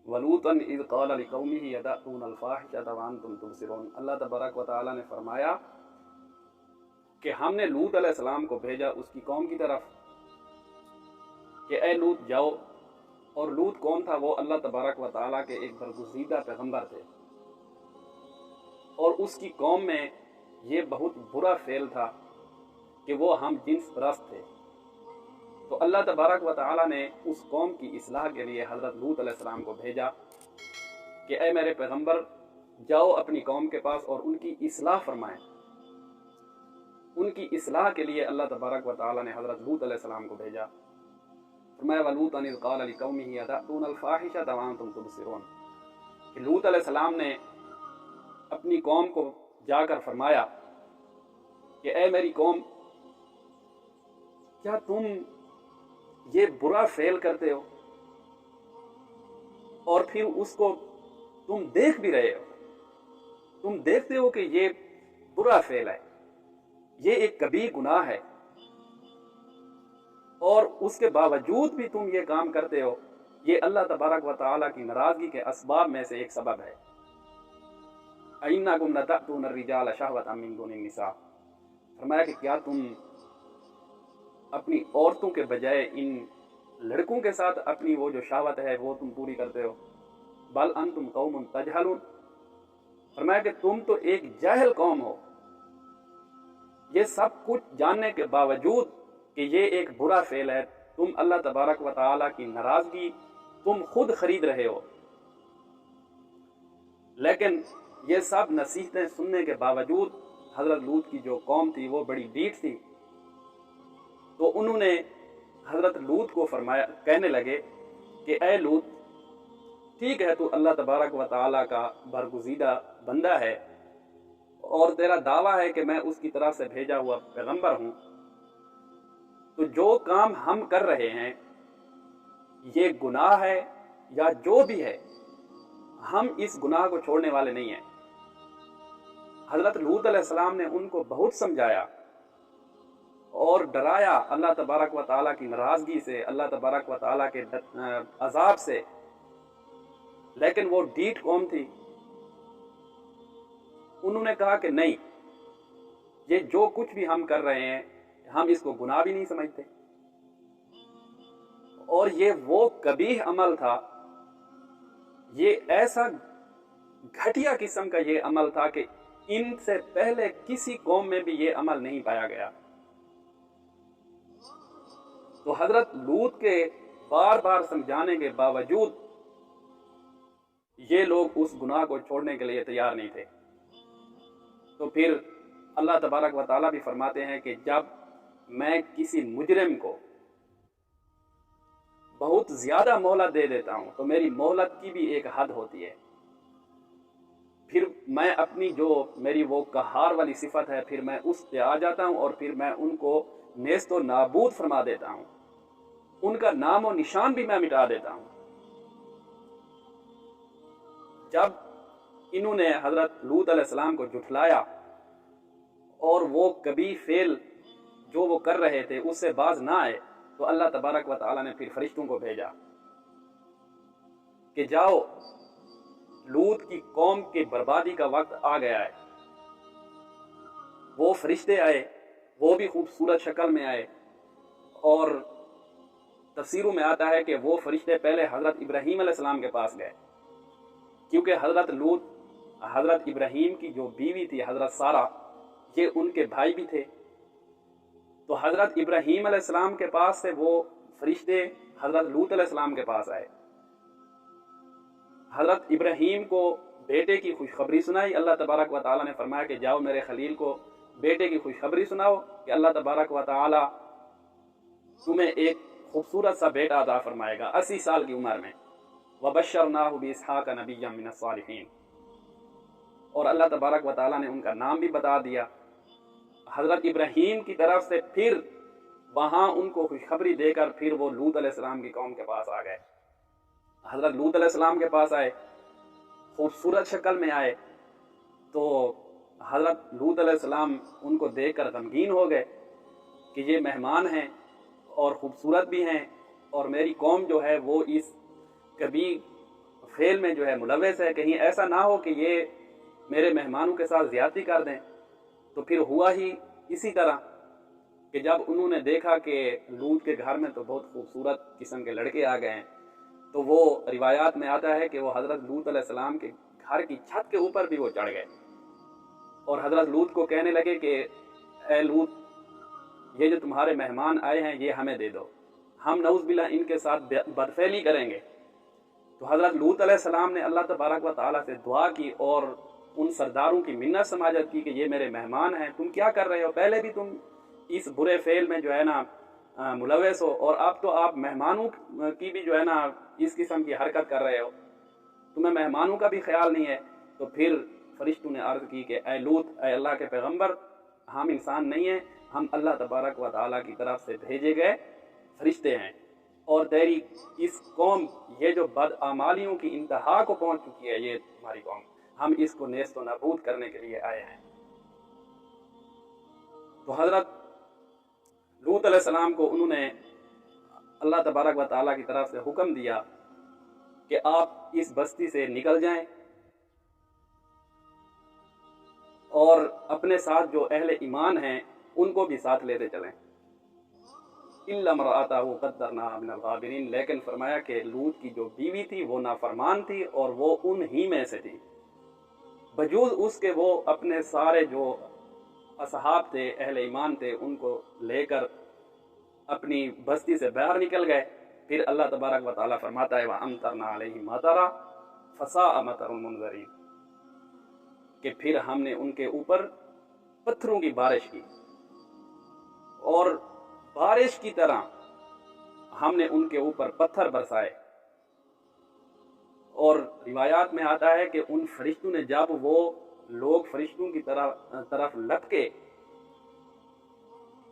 वलूतन is क़ाल लिक़ौमिही यदअून अल-फ़ाहिशत व अंतुम तुबसिरून। अल्लाह तबारक व तआला ने फरमाया कि हमने लूत अलैहिस्सलाम को भेजा उसकी कौम की तरफ कि ए लूत जाओ। और लूत कौन था? वो अल्लाह तबारक व तआला के एक बरगुज़ीदा पैगंबर थे और उसकी कौम में ये बहुत बुरा फेल था कि वो हम जिन्स परस्त थे। तो अल्लाह तबारक व तआला ने उस कौम की इस्लाह के लिए हज़रत लूत अलैहिस्सलाम को भेजा कि ए मेरे पैगंबर जाओ अपनी कौम के पास और उनकी इस्लाह फरमाएं। उनकी इस्लाह के लिए अल्लाह तबारक व तआला ने हज़रत लूत अलैहिस्सलाम को भेजा। फरमाया वलूतन इज़ क़ाल लिक़ौमिही यदअून अल-फ़ाहिशत व अंतुम तुबसिरून कि लूत अलैहिस्सलाम ने अपनी कौम को जाकर फरमाया कि ए मेरी कौम, क्या तुम ये बुरा फेल करते हो और फिर उसको तुम देख भी रहे हो? तुम देखते हो कि ये बुरा फेल है, ये एक कबीर गुनाह है और उसके बावजूद भी तुम ये काम करते हो। ये अल्लाह तबारक व तआला की नाराजगी के असबाब में से एक सबब है। अइन्नकुम लतअतून अर्रिजाल शहवतम मिन दुनिन निसा। फरमाया कि क्या तुम अपनी औरतों के बजाय इन लड़कों के साथ अपनी वो जो शहवत है वो तुम पूरी करते हो। बल अंतुम कौमुन तजहलून। फरमाया कि तुम तो एक जाहिल कौम हो। ये सब कुछ जानने के बावजूद कि ये एक बुरा फेल है, तुम अल्लाह तबारक व तआला की नाराजगी तुम खुद खरीद रहे हो। लेकिन ये सब नसीहतें सुनने के बावजूद हज़रत लूत की जो कौम थी वो बड़ी ढीठ थी। तो उन्होंने हज़रत लूत को फरमाया, कहने लगे कि ए लूत, ठीक है तू अल्लाह तबारक व तआला का बरगुज़ीदा बंदा है और तेरा दावा है कि मैं उसकी तरफ से भेजा हुआ पैगंबर हूँ, तो जो काम हम कर रहे हैं ये गुनाह है या जो भी है, हम इस गुनाह को छोड़ने वाले नहीं हैं। हज़रत लूत अलैहिस्सलाम ने उनको बहुत समझाया और डराया अल्लाह तबारक व तआला की नाराज़गी से, अल्लाह तबारक व तआला के अज़ाब से, लेकिन वो ढीठ कौम थी। उन्होंने कहा कि नहीं, ये जो कुछ भी हम कर रहे हैं हम इसको गुनाह भी नहीं समझते। और ये वो कबीह अमल था, ये ऐसा घटिया किस्म का ये अमल था कि इनसे पहले किसी कौम में भी ये अमल नहीं पाया गया। तो हजरत लूत के बार बार समझाने के बावजूद ये लोग उस गुनाह को छोड़ने के लिए तैयार नहीं थे। तो फिर अल्लाह तबारक व तआला भी फरमाते हैं कि जब मैं किसी मुजरिम को बहुत ज्यादा मोहलत दे देता हूं तो मेरी मोहलत की भी एक हद होती है। फिर मैं अपनी जो मेरी वो कहार वाली सिफत है फिर मैं उस पे आ जाता हूं और फिर मैं उनको नेस्तो नाबूद फरमा देता हूं, उनका नाम और निशान भी मैं मिटा देता हूं। जब इन्होंने हजरत लूत अलैहिस्सलाम को जुठलाया और वो कभी फेल जो वो कर रहे थे उससे बाज ना आए, तो अल्लाह तबारक व तआला ने फिर फरिश्तों को भेजा कि जाओ, लूत की कौम की बर्बादी का वक्त आ गया है। वो फरिश्ते आए, वो भी खूबसूरत शक्ल में आए और तफसीरों में आता है कि वो फरिश्ते पहले हजरत इब्राहीम अलैहिस्सलाम के पास गए, क्योंकि हजरत लूत हजरत इब्राहीम की जो बीवी थी हजरत सारा, ये उनके भाई भी थे। तो हजरत इब्राहीम अलैहिस्सलाम के पास से वो फरिश्ते हजरत लूत अलैहिस्सलाम के पास आए। हजरत इब्राहीम को बेटे की खुशखबरी सुनाई। अल्लाह तबारक व तआला ने फरमाया कि जाओ मेरे खलील को बेटे की खुशखबरी सुनाओ कि अल्लाह तबारक व तआला तुम्हें एक खूबसूरत सा बेटा अता फरमाएगा 80 साल की उम्र में। वबश्शरनाहु बिइस्हाक नबिय्यम मिनस सालिहीन। और अल्लाह तबारक व तआला ने उनका नाम भी बता दिया। हजरत इब्राहीम की तरफ से फिर वहां उनको खुशखबरी देकर फिर वो लूत अलैहिस्सलाम की कौम के पास आ गए। हजरत लूत अलैहिस्सलाम के पास आए, खूबसूरत शक्ल में आए, तो हजरत लूत अलैहिस्सलाम उनको देखकर गमगीन हो गए कि ये मेहमान हैं और ख़ूबसूरत भी हैं और मेरी कौम जो है वो इस कभी فعل میں جو ہے ملوث ہے، کہیں ایسا نہ ہو کہ یہ میرے مہمانوں کے ساتھ زیادتی کر دیں۔ تو پھر ہوا ہی اسی طرح کہ جب انہوں نے دیکھا کہ لوط کے گھر میں تو بہت خوبصورت قسم کے لڑکے آ گئے ہیں، تو وہ روایات میں آتا ہے کہ وہ حضرت لوط علیہ السلام کے گھر کی چھت کے اوپر بھی وہ چڑھ گئے اور حضرت لوط کو کہنے لگے کہ اے لوط، یہ جو تمہارے مہمان آئے ہیں یہ ہمیں دے دو، ہم نعوذ باللہ ان کے ساتھ بدفعلی کریں گے۔ تو حضرت لوط علیہ السلام نے اللہ تبارک و تعالیٰ سے دعا کی اور ان سرداروں کی منت سماجت کی کہ یہ میرے مہمان ہیں، تم کیا کر رہے ہو؟ پہلے بھی تم اس برے فعل میں جو ہے نا ملوث ہو، اور اب تو آپ مہمانوں کی بھی جو ہے نا اس قسم کی حرکت کر رہے ہو، تمہیں مہمانوں کا بھی خیال نہیں ہے۔ تو پھر فرشتوں نے عرض کی کہ اے لوط، اے اللہ کے پیغمبر، ہم انسان نہیں ہیں، ہم اللہ تبارک و تعالیٰ کی طرف سے بھیجے گئے فرشتے ہیں، اور تیری اس قوم یہ جو بدعمالیوں کی انتہا کو پہنچ چکی ہے، یہ تمہاری قوم، ہم اس کو نیست و نابود کرنے کے لیے آئے ہیں۔ تو حضرت لوط علیہ السلام کو انہوں نے اللہ تبارک و تعالیٰ کی طرف سے حکم دیا کہ آپ اس بستی سے نکل جائیں اور اپنے ساتھ جو اہل ایمان ہیں ان کو بھی ساتھ لیتے چلیں۔ الا امرأتہ قدرناها من الغابرین، لیکن فرمایا کہ لوط کی جو بیوی تھی وہ نافرمان تھی اور وہ ان ہی میں سے تھی، بجوز اس کے وہ اپنے سارے جو اصحاب تھے، اہل ایمان تھے، ان کو لے کر اپنی بستی سے باہر نکل گئے۔ پھر اللہ تبارک و تعالیٰ فرماتا ہے وَأَمْطَرْنَا عَلَيْهِمْ مَطَرًا فَسَاءَ مَطَرُ الْمُنذَرِينَ، کہ پھر ہم نے ان کے اوپر پتھروں کی بارش کی، اور بارش کی طرح ہم نے ان کے اوپر پتھر برسائے۔ اور روایات میں آتا ہے کہ ان فرشتوں نے جب وہ لوگ فرشتوں کی طرف لپکے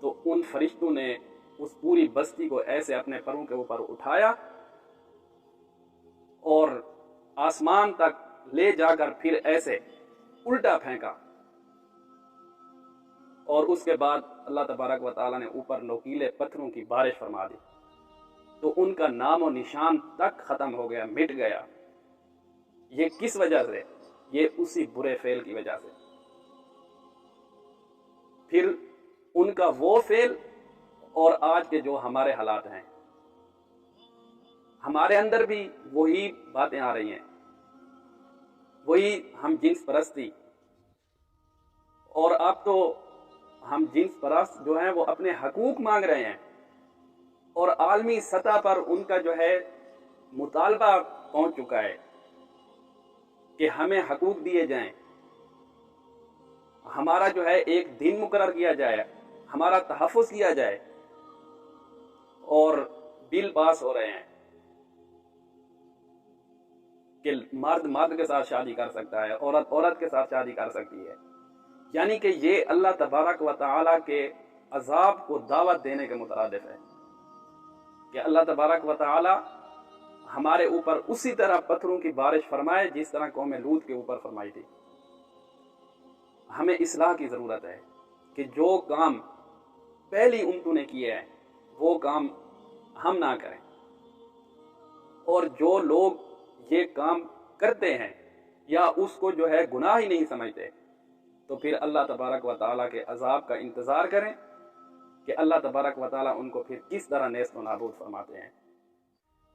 تو ان فرشتوں نے اس پوری بستی کو ایسے اپنے پروں کے اوپر اٹھایا اور آسمان تک لے جا کر پھر ایسے الٹا پھینکا، اور اس کے بعد اللہ تبارک و تعالیٰ نے اوپر نوکیلے پتھروں کی بارش فرما دی، تو ان کا نام و نشان تک ختم ہو گیا، مٹ گیا۔ یہ کس وجہ سے؟ یہ اسی برے فعل کی وجہ سے۔ پھر ان کا وہ فعل اور آج کے جو ہمارے حالات ہیں، ہمارے اندر بھی وہی باتیں آ رہی ہیں، وہی ہم جنس پرستی، اور اب تو ہم جنس پرست جو ہیں وہ اپنے حقوق مانگ رہے ہیں، اور عالمی سطح پر ان کا جو ہے مطالبہ پہنچ چکا ہے کہ ہمیں حقوق دیے جائیں، ہمارا جو ہے ایک دن مقرر کیا جائے، ہمارا تحفظ کیا جائے، اور بل پاس ہو رہے ہیں کہ مرد مرد کے ساتھ شادی کر سکتا ہے، عورت عورت کے ساتھ شادی کر سکتی ہے، یعنی کہ یہ اللہ تبارک و تعالیٰ کے عذاب کو دعوت دینے کے مترادف ہے کہ اللہ تبارک و تعالیٰ ہمارے اوپر اسی طرح پتھروں کی بارش فرمائے جس طرح قوم لوط کے اوپر فرمائی تھی۔ ہمیں اصلاح کی ضرورت ہے کہ جو کام پہلی امتوں نے کیے ہیں وہ کام ہم نہ کریں، اور جو لوگ یہ کام کرتے ہیں یا اس کو جو ہے گناہ ہی نہیں سمجھتے تو پھر اللہ تبارک و تعالیٰ کے عذاب کا انتظار کریں کہ اللہ تبارک و تعالیٰ ان کو پھر کس طرح نیست و نابود فرماتے ہیں۔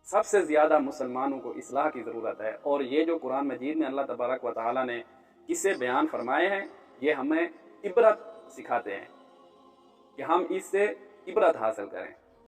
سب سے زیادہ مسلمانوں کو اصلاح کی ضرورت ہے، اور یہ جو قرآن مجید میں اللہ تبارک و تعالیٰ نے قصے بیان فرمائے ہیں یہ ہمیں عبرت سکھاتے ہیں کہ ہم اس سے عبرت حاصل کریں۔